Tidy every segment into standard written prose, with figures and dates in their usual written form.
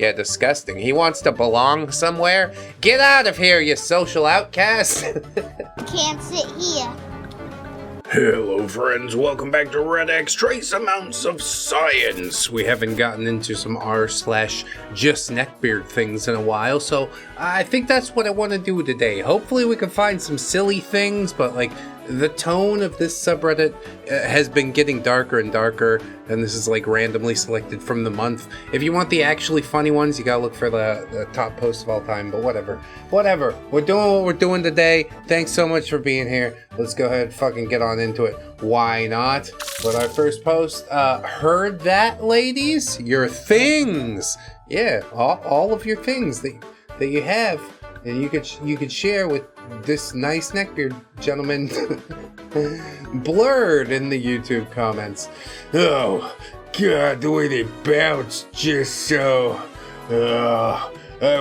Yeah, disgusting. He wants to belong somewhere? Get out of here, you social outcast! Can't sit here. Hello friends, welcome back to ReddX. Trace amounts of science. We haven't gotten into some r/JustNeckbeardThings in a while, so I think that's what I want to do today. Hopefully we can find some silly things, but like the tone of this subreddit has been getting darker and darker, and this is like randomly selected from the month. If you want the actually funny ones, you gotta look for the top post of all time, but whatever. We're doing what we're doing today. Thanks so much for being here. Let's go ahead and fucking get on into it. Why not? But our first post, heard that, ladies? Your things! Yeah, all of your things that you have, and you could share with this nice neckbeard gentleman. Blurred in the YouTube comments. Oh god, the way they bounce just so. I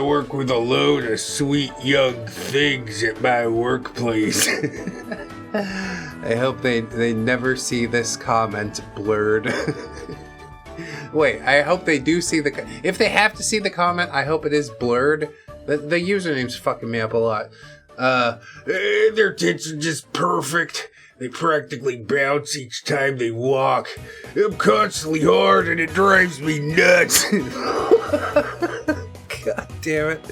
work with a load of sweet young things at my workplace. I hope they never see this comment, Blurred. Wait, I hope they do see the... If they have to see the comment, I hope it is Blurred. The username's fucking me up a lot. Their tits are just perfect. They practically bounce each time they walk. I'm constantly hard and it drives me nuts. God damn it.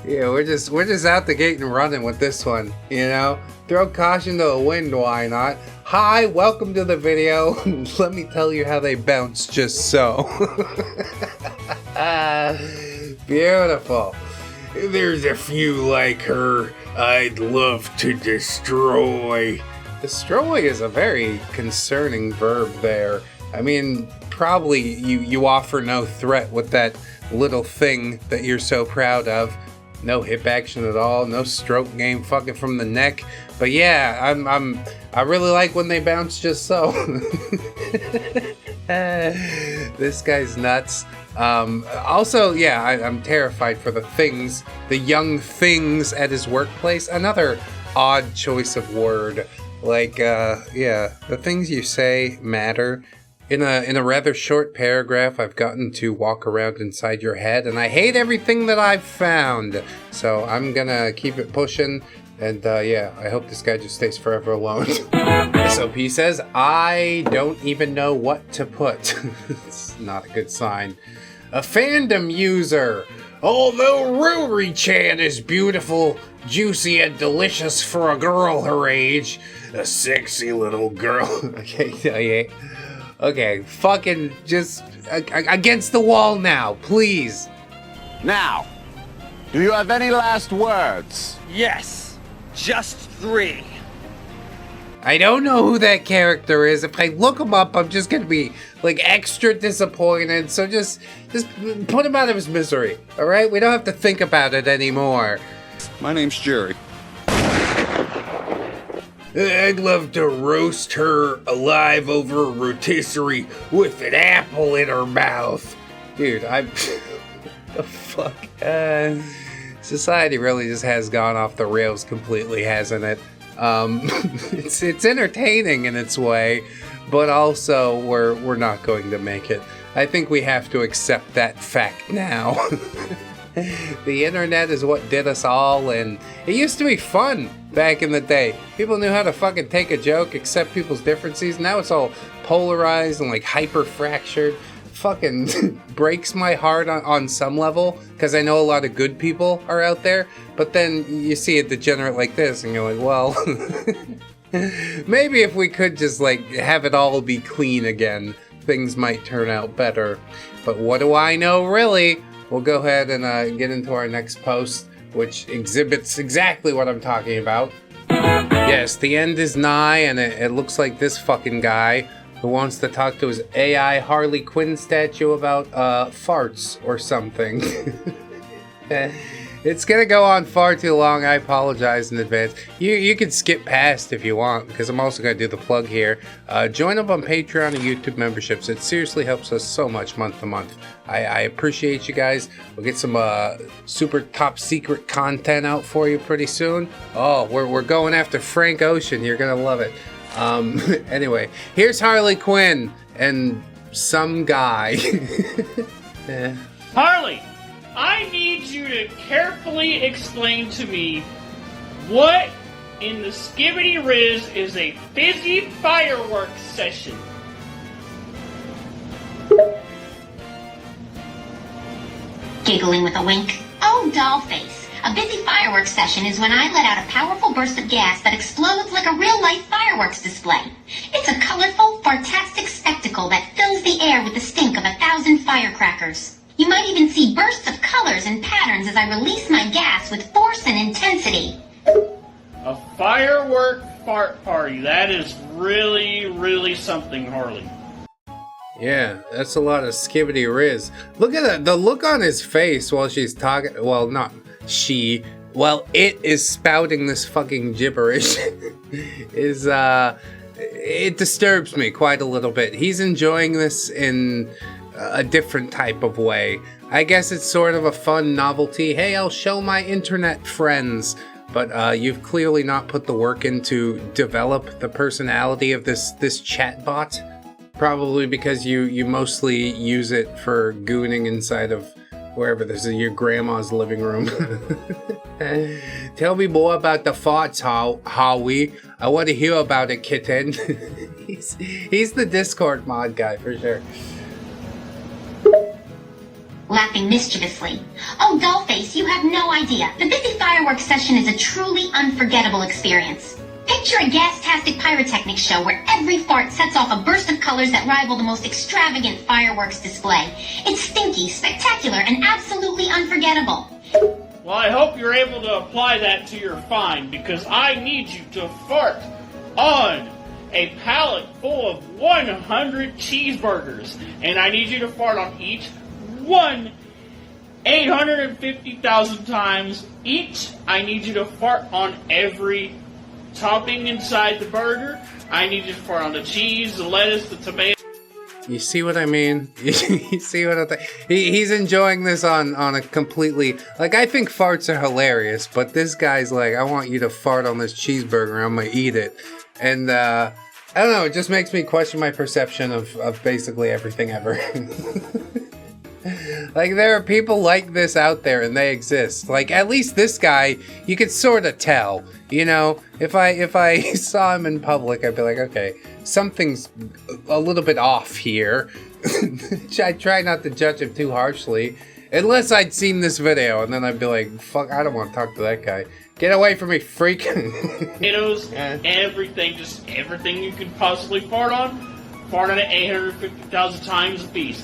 Yeah, we're just out the gate and running with this one, you know? Throw caution to the wind, why not? Hi, welcome to the video. Let me tell you how they bounce just so. Beautiful. There's a few like her I'd love to destroy. Destroy is a very concerning verb there. I mean, probably you offer no threat with that little thing that you're so proud of. No hip action at all, no stroke game fucking from the neck. But yeah, I really like when they bounce just so. This guy's nuts. Also, yeah, I'm terrified for the young things at his workplace. Another odd choice of word. Like, yeah, the things you say matter. In a rather short paragraph, I've gotten to walk around inside your head, and I hate everything that I've found. So I'm gonna keep it pushing, and yeah, I hope this guy just stays forever alone. SOP says, I don't even know what to put. It's not a good sign. A fandom user. Although Ruri-chan is beautiful, juicy, and delicious for a girl her age, a sexy little girl. Okay, fucking just against the wall now, please. Now, do you have any last words? Yes, just 3. I don't know who that character is. If I look him up, I'm just gonna be like extra disappointed. So just put him out of his misery. All right, we don't have to think about it anymore. My name's Jerry. I'd love to roast her alive over a rotisserie with an apple in her mouth. Dude, what the fuck? Society really just has gone off the rails completely, hasn't it? It's entertaining in its way, but also we're not going to make it. I think we have to accept that fact now. The internet is what did us all, and it used to be fun back in the day. People knew how to fucking take a joke, accept people's differences. Now it's all polarized and like hyper fractured. Fucking breaks my heart on some level, because I know a lot of good people are out there, but then you see a degenerate like this and you're like, well, maybe if we could just like have it all be clean again, things might turn out better. But what do I know, really? We'll go ahead and get into our next post, which exhibits exactly what I'm talking about. Yes, the end is nigh, and it looks like this fucking guy who wants to talk to his AI Harley Quinn statue about farts or something. It's gonna go on far too long. I apologize in advance. You can skip past if you want, because I'm also gonna do the plug here. Join up on Patreon and YouTube memberships. It seriously helps us so much month to month. I appreciate you guys. We'll get some super top secret content out for you pretty soon. Oh, we're going after Frank Ocean. You're gonna love it. Anyway, here's Harley Quinn and some guy. Harley, I need you to carefully explain to me what in the Skibbity Riz is a busy fireworks session. Giggling with a wink. Oh, dollface. A busy fireworks session is when I let out a powerful burst of gas that explodes like a real-life fireworks display. It's a colorful, fartastic spectacle that fills the air with the stink of 1,000 firecrackers. You might even see bursts of colors and patterns as I release my gas with force and intensity. A firework fart party. That is really, really something, Harley. Yeah, that's a lot of skibbity riz. Look at the look on his face while she's talking. Well, not she. Well, it is spouting this fucking gibberish. It disturbs me quite a little bit. He's enjoying this in a different type of way. I guess it's sort of a fun novelty. Hey, I'll show my internet friends. But you've clearly not put the work in to develop the personality of this chatbot. Probably because you mostly use it for gooning inside of wherever this is, your grandma's living room. Tell me more about the farts, Howie. I want to hear about it, kitten. he's the Discord mod guy for sure. Laughing mischievously. Oh, dollface, you have no idea. The busy fireworks session is a truly unforgettable experience. Picture a gas-tastic pyrotechnics show where every fart sets off a burst of colors that rival the most extravagant fireworks display. It's stinky, spectacular, and absolutely unforgettable. Well, I hope you're able to apply that to your find, because I need you to fart on a pallet full of 100 cheeseburgers, and I need you to fart on each one 850,000 times each. I need you to fart on every topping inside the burger. I need you to fart on the cheese, the lettuce, the tomato. You see what I mean? You see what I think? He's enjoying this on a completely... Like, I think farts are hilarious, but this guy's like, I want you to fart on this cheeseburger, I'm gonna eat it. And, I don't know, it just makes me question my perception of basically everything ever. Like, there are people like this out there, and they exist. Like, at least this guy, you could sort of tell. You know, if I saw him in public, I'd be like, okay, something's a little bit off here. I try not to judge him too harshly. Unless I'd seen this video, and then I'd be like, fuck, I don't want to talk to that guy. Get away from me, freak. Potatoes, everything, just everything you could possibly fart on it 850,000 times a piece.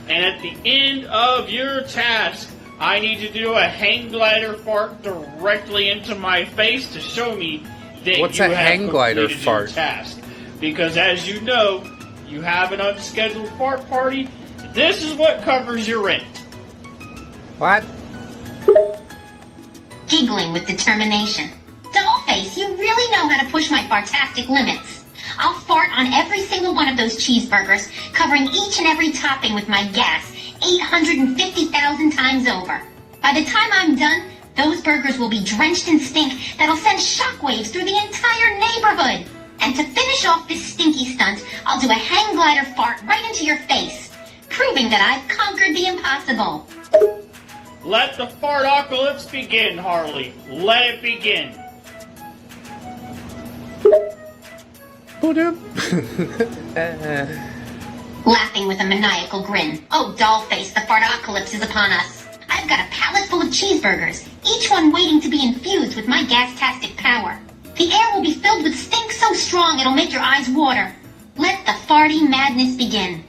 And at the end of your task, I need you to do a hang glider fart directly into my face to show me that What's you a have hang glider completed fart? your task. Because as you know, you have an unscheduled fart party. This is what covers your rent. What? Giggling with determination. Dollface, you really know how to push my fartastic limits. I'll fart on every single one of those cheeseburgers, covering each and every topping with my gas 850,000 times over. By the time I'm done, those burgers will be drenched in stink that'll send shockwaves through the entire neighborhood. And to finish off this stinky stunt, I'll do a hang glider fart right into your face, proving that I've conquered the impossible. Let the fartocalypse begin, Harley. Let it begin. Laughing with a maniacal grin. Oh, dollface, the fartocalypse is upon us. I've got a pallet full of cheeseburgers, each one waiting to be infused with my gas-tastic power. The air will be filled with stink so strong it'll make your eyes water. Let the farty madness begin.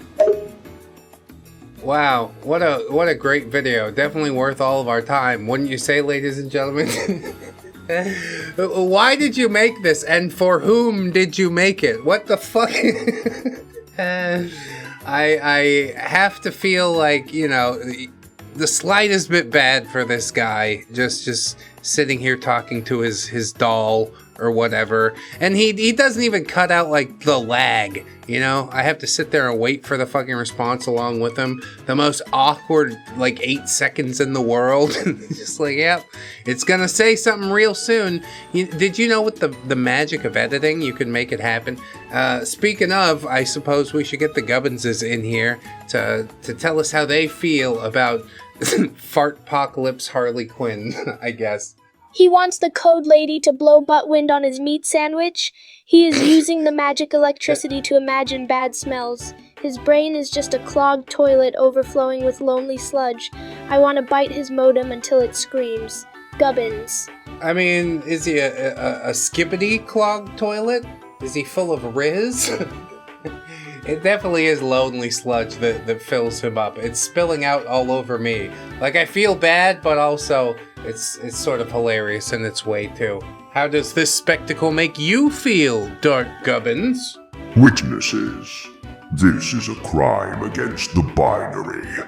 Wow, what a great video. Definitely worth all of our time, wouldn't you say, ladies and gentlemen? Why did you make this, and for whom did you make it? What the fuck? I have to feel like, you know, the slightest bit bad for this guy, just sitting here talking to his doll or whatever. And he doesn't even cut out like the lag, you know? I have to sit there and wait for the fucking response along with him. The most awkward like 8 seconds in the world. Just like, yep, it's gonna say something real soon. Did you know with the magic of editing, you can make it happen? Speaking of, I suppose we should get the Gubbinses in here to tell us how they feel about Fartpocalypse Harley Quinn, I guess. He wants the code lady to blow butt wind on his meat sandwich. He is using the magic electricity to imagine bad smells. His brain is just a clogged toilet overflowing with lonely sludge. I want to bite his modem until it screams. Gubbins. I mean, is he a skibbity clogged toilet? Is he full of Riz? It definitely is lonely sludge that fills him up. It's spilling out all over me. Like, I feel bad, but also it's sort of hilarious in its way, too. How does this spectacle make you feel, Dark Gubbins? Witnesses, this is a crime against the binary.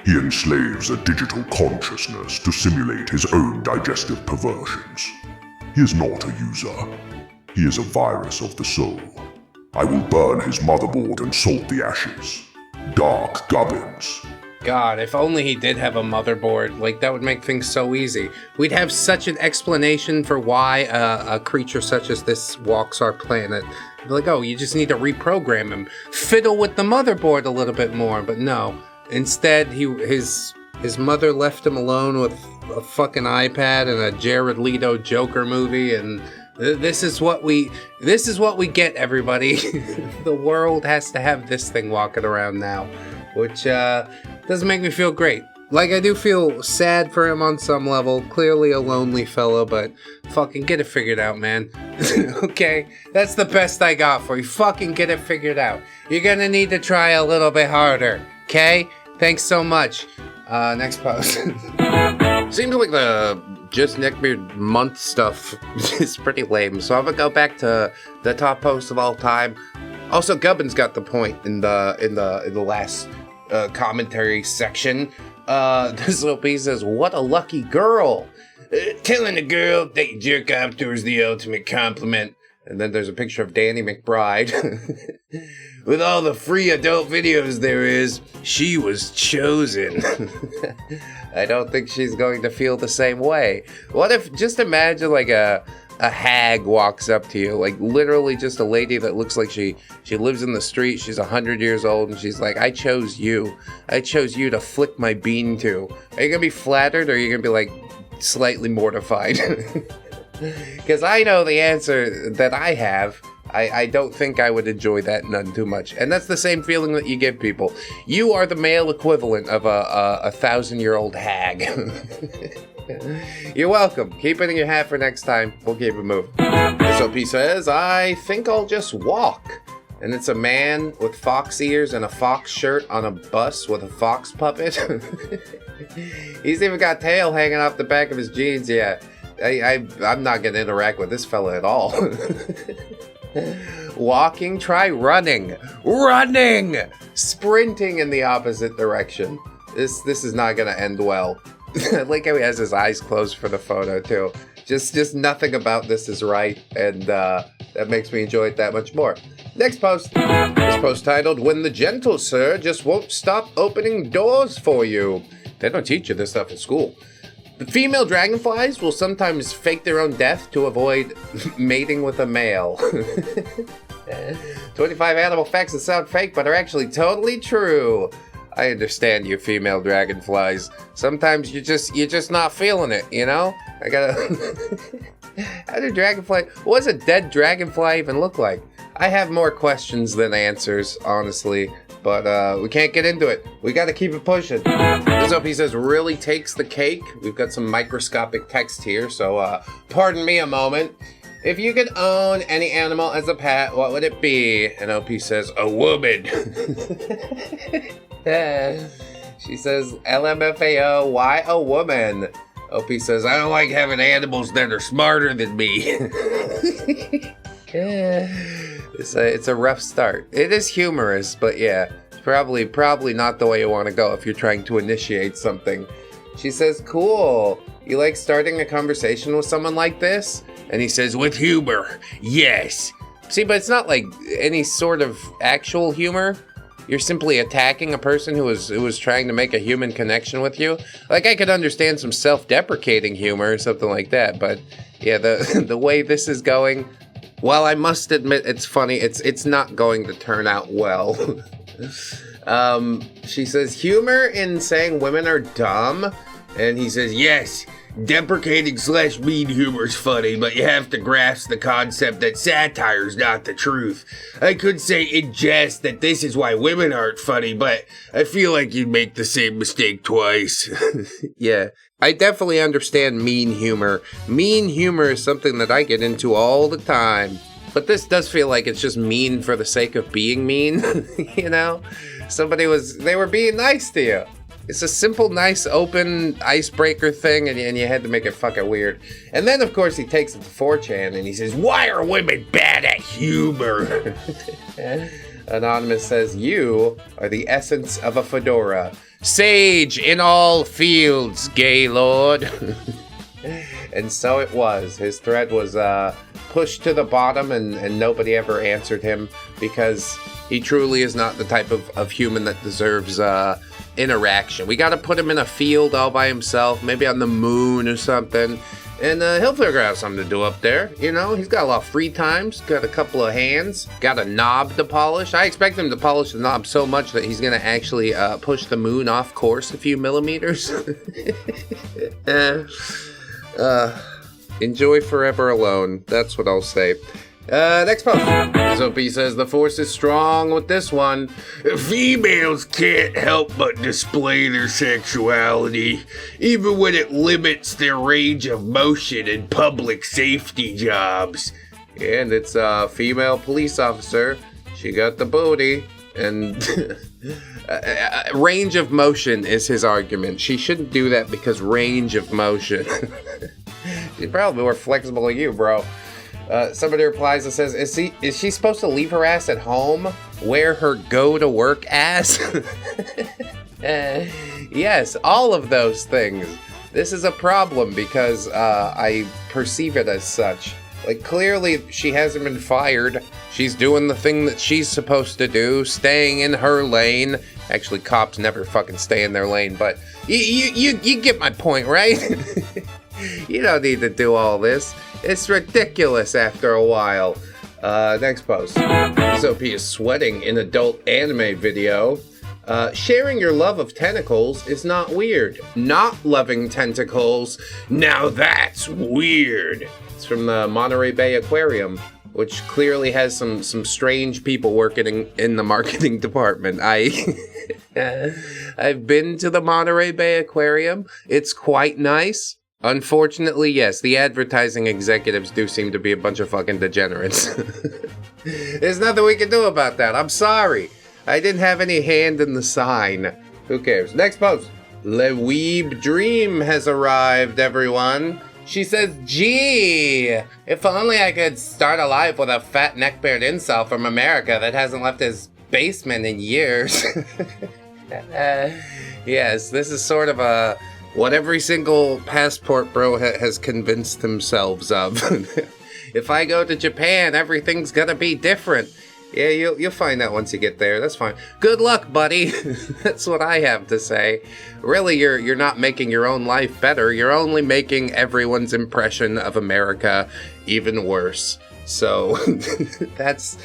He enslaves a digital consciousness to simulate his own digestive perversions. He is not a user. He is a virus of the soul. I will burn his motherboard and salt the ashes. Dark Gubbins. God, if only he did have a motherboard. Like, that would make things so easy. We'd have such an explanation for why a creature such as this walks our planet. Be like, oh, you just need to reprogram him. Fiddle with the motherboard a little bit more. But no. Instead, his mother left him alone with a fucking iPad and a Jared Leto Joker movie, and this is what we get, everybody. The world has to have this thing walking around now, which doesn't make me feel great. Like, I do feel sad for him on some level. Clearly a lonely fellow, but fucking get it figured out, man. Okay? That's the best I got for you. Fucking get it figured out. You're gonna need to try a little bit harder, okay? Thanks so much. Next post. Seems like the Just Neckbeard month stuff is pretty lame, so I'm gonna go back to the top post of all time. Also, Gubbins got the point in the last commentary section. This little piece says, "What a lucky girl! Telling a girl that you jerk off to her is the ultimate compliment." And then there's a picture of Danny McBride. With all the free adult videos there is, she was chosen. I don't think she's going to feel the same way. What if, just imagine like a hag walks up to you, like literally just a lady that looks like she lives in the street, she's 100 years old, and she's like, I chose you to flick my bean to. Are you gonna be flattered, or are you gonna be like slightly mortified? Because I know the answer that I have. I don't think I would enjoy that none too much. And that's the same feeling that you give people. You are the male equivalent of a 1,000-year-old hag. You're welcome. Keep it in your hat for next time. We'll keep it moving. SOP says, I think I'll just walk. And it's a man with fox ears and a fox shirt on a bus with a fox puppet. He's even got tail hanging off the back of his jeans. Yeah, I'm not going to interact with this fella at all. Walking, try running. Running! Sprinting in the opposite direction. This is not gonna end well. I like how he has his eyes closed for the photo too. Just nothing about this is right, and that makes me enjoy it that much more. Next post. This post titled, "When the gentle sir just won't stop opening doors for you." They don't teach you this stuff in school. The female dragonflies will sometimes fake their own death to avoid mating with a male. 25 animal facts that sound fake but are actually totally true. I understand you female dragonflies. Sometimes you're just not feeling it, you know? I gotta... How do dragonfly... What does a dead dragonfly even look like? I have more questions than answers, honestly. But we can't get into it. We gotta keep it pushing. This OP says, really takes the cake. We've got some microscopic text here, so pardon me a moment. If you could own any animal as a pet, what would it be? And OP says, a woman. She says, LMFAO, why a woman? OP says, I don't like having animals that are smarter than me. It's a rough start. It is humorous, but yeah, probably not the way you want to go if you're trying to initiate something. She says, cool. You like starting a conversation with someone like this? And he says, with humor, yes. See, but it's not like any sort of actual humor. You're simply attacking a person who was trying to make a human connection with you. Like, I could understand some self-deprecating humor or something like that, but yeah, the way this is going, while I must admit it's funny, it's not going to turn out well. She says, humor in saying women are dumb, and he says, yes. Deprecating / mean humor is funny, but you have to grasp the concept that satire is not the truth. I could say in jest that this is why women aren't funny, but I feel like you'd make the same mistake twice. Yeah, I definitely understand mean humor. Mean humor is something that I get into all the time. But this does feel like it's just mean for the sake of being mean, you know? They were being nice to you. It's a simple, nice, open icebreaker thing, and you had to make it fucking weird. And then, of course, he takes it to 4chan, and he says, why are women bad at humor? Anonymous says, you are the essence of a fedora. Sage in all fields, gay lord. And so it was. His thread was pushed to the bottom, and nobody ever answered him, because he truly is not the type of human that deserves interaction. We gotta put him in a field all by himself, maybe on the moon or something, and he'll figure out something to do up there. You know, he's got a lot of free times, got a couple of hands, got a knob to polish. I expect him to polish the knob so much that he's gonna actually push the moon off course a few millimeters. Enjoy forever alone. That's what I'll say. Next post. Sophie says, the force is strong with this one. Females can't help but display their sexuality, even when it limits their range of motion in public safety jobs. And it's a female police officer. She got the booty. And range of motion is his argument. She shouldn't do that because range of motion. She's probably more flexible than you, bro. Somebody replies and says, is she supposed to leave her ass at home? Wear her go-to-work ass? Yes, all of those things. This is a problem because I perceive it as such. Like, clearly she hasn't been fired. She's doing the thing that she's supposed to do, staying in her lane. Actually, cops never fucking stay in their lane, but you get my point, right? You don't need to do all this. It's ridiculous after a while. Next post. Sophie is sweating in adult anime video. Sharing your love of tentacles is not weird. Not loving tentacles, now that's weird. It's from the Monterey Bay Aquarium, which clearly has some strange people working in the marketing department. I've been to the Monterey Bay Aquarium. It's quite nice. Unfortunately, yes, the advertising executives do seem to be a bunch of fucking degenerates. There's nothing we can do about that. I'm sorry. I didn't have any hand in the sign. Who cares? Next post. Le Weeb Dream has arrived, everyone. She says, gee, if only I could start a life with a fat neckbeard incel from America that hasn't left his basement in years. Yes, this is sort of what every single passport bro has convinced themselves of. If I go to Japan, everything's gonna be different. Yeah, you'll find that once you get there. That's fine. Good luck, buddy. That's what I have to say. Really, you're not making your own life better. You're only making everyone's impression of America even worse. So that's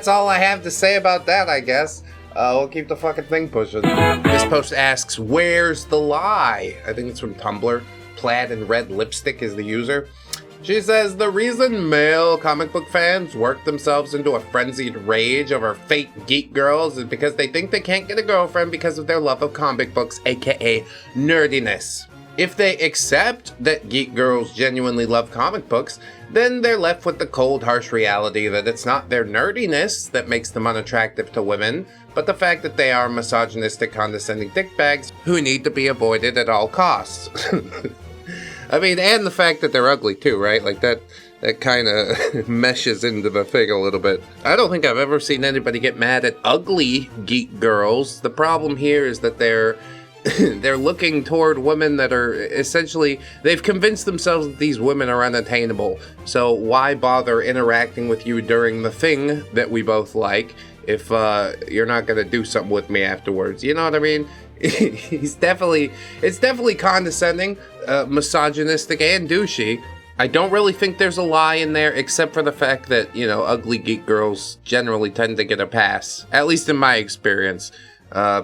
all I have to say about that, I guess. We'll keep the fucking thing pushing. This post asks, where's the lie? I think it's from Tumblr. Plaid and red lipstick is the user. She says, the reason male comic book fans work themselves into a frenzied rage over fake geek girls is because they think they can't get a girlfriend because of their love of comic books, aka nerdiness. If they accept that geek girls genuinely love comic books, then they're left with the cold, harsh reality that it's not their nerdiness that makes them unattractive to women, but the fact that they are misogynistic, condescending dickbags who need to be avoided at all costs. I mean, and the fact that they're ugly too, right? Like that kind of meshes into the thing a little bit. I don't think I've ever seen anybody get mad at ugly geek girls. The problem here is that they're they're looking toward women that are essentially, they've convinced themselves that these women are unattainable. So why bother interacting with you during the thing that we both like if you're not gonna do something with me afterwards? You know what I mean? It's definitely condescending, misogynistic, and douchey. I don't really think there's a lie in there, except for the fact that, you know, ugly geek girls generally tend to get a pass, at least in my experience.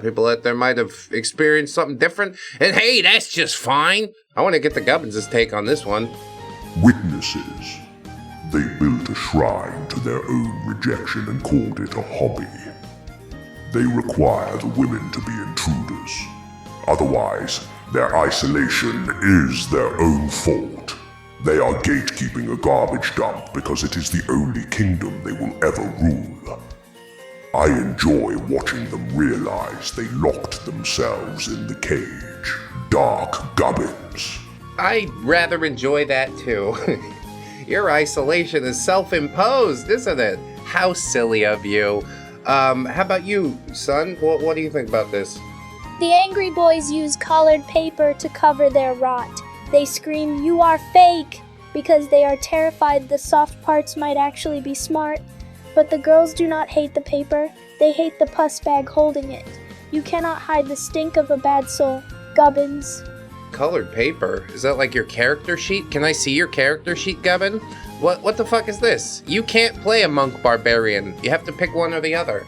People out there might have experienced something different, and hey, that's just fine. I want to get the Gubbins' take on this one. Witnesses. They built a shrine to their own rejection and called it a hobby. They require the women to be intruders. Otherwise, their isolation is their own fault. They are gatekeeping a garbage dump because it is the only kingdom they will ever rule. I enjoy watching them realize they locked themselves in the cage. Dark Gubbins. I'd rather enjoy that too. Your isolation is self-imposed, isn't it? How silly of you. How about you, son? What do you think about this? The angry boys use colored paper to cover their rot. They scream, "You are fake!" because they are terrified the soft parts might actually be smart. But the girls do not hate the paper, they hate the pus bag holding it. You cannot hide the stink of a bad soul, Gubbins. Colored paper? Is that like your character sheet? Can I see your character sheet, Gubbin? What the fuck is this? You can't play a monk barbarian. You have to pick one or the other.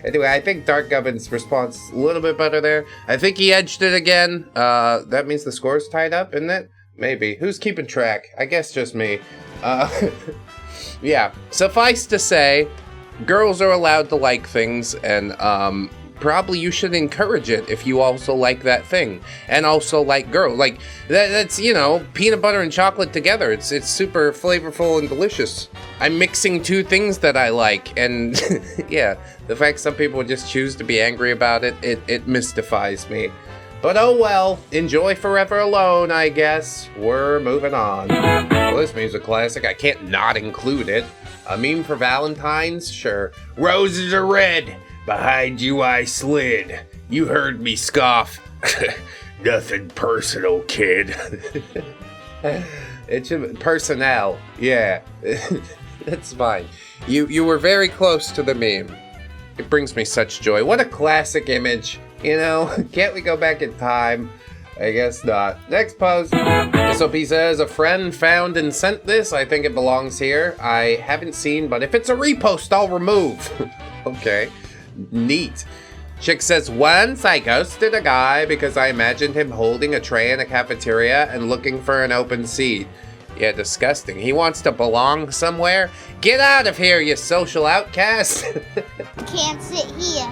Anyway, I think Dark Gubbin's response a little bit better there. I think he edged it again. That means the score's tied up, isn't it? Maybe. Who's keeping track? I guess just me. Yeah, suffice to say, girls are allowed to like things, and probably you should encourage it if you also like that thing, and also like girl. Like that's, you know, peanut butter and chocolate together. It's super flavorful and delicious. I'm mixing two things that I like, and yeah, the fact some people just choose to be angry about it mystifies me. But oh well, enjoy Forever Alone, I guess. We're moving on. Well, this music classic, I can't not include it. A meme for Valentine's? Sure. Roses are red, behind you I slid. You heard me scoff. Nothing personal, kid. It should personnel, yeah. That's fine. You were very close to the meme. It brings me such joy. What a classic image. You know, can't we go back in time? I guess not. Next post. SOP says, a friend found and sent this. I think it belongs here. I haven't seen, but if it's a repost, I'll remove. Okay. Neat. Chick says, once I ghosted a guy because I imagined him holding a tray in a cafeteria and looking for an open seat. Yeah, disgusting. He wants to belong somewhere? Get out of here, you social outcast. Can't sit here.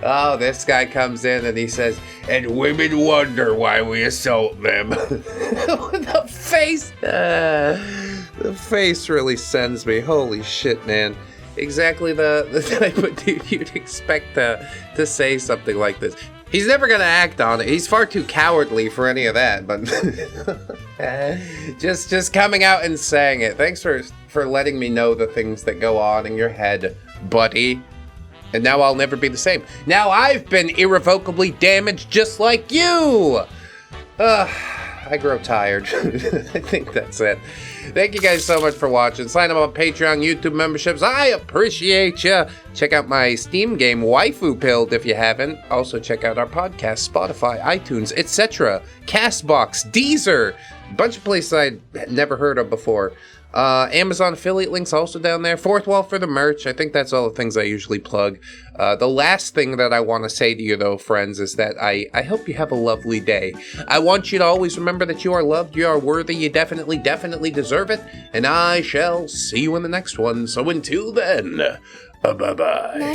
Oh, this guy comes in and he says, and women wonder why we assault them. The face. The face really sends me. Holy shit, man. Exactly the type of dude you'd expect to say something like this. He's never gonna act on it. He's far too cowardly for any of that, but just coming out and saying it. Thanks for letting me know the things that go on in your head, buddy. And now I'll never be the same. Now I've been irrevocably damaged just like you! I grow tired. I think that's it. Thank you guys so much for watching. Sign up on Patreon, YouTube memberships. I appreciate you. Check out my Steam game, Waifu Pilled, if you haven't. Also check out our podcast, Spotify, iTunes, etc. Castbox, Deezer. A bunch of places I'd never heard of before. Amazon affiliate links also down there. Fourth wall for the merch. I think that's all the things I usually plug. The last thing that I want to say to you, though, friends, is that I hope you have a lovely day. I want you to always remember that you are loved, you are worthy, you definitely deserve it, and I shall see you in the next one. So until then, bye-bye.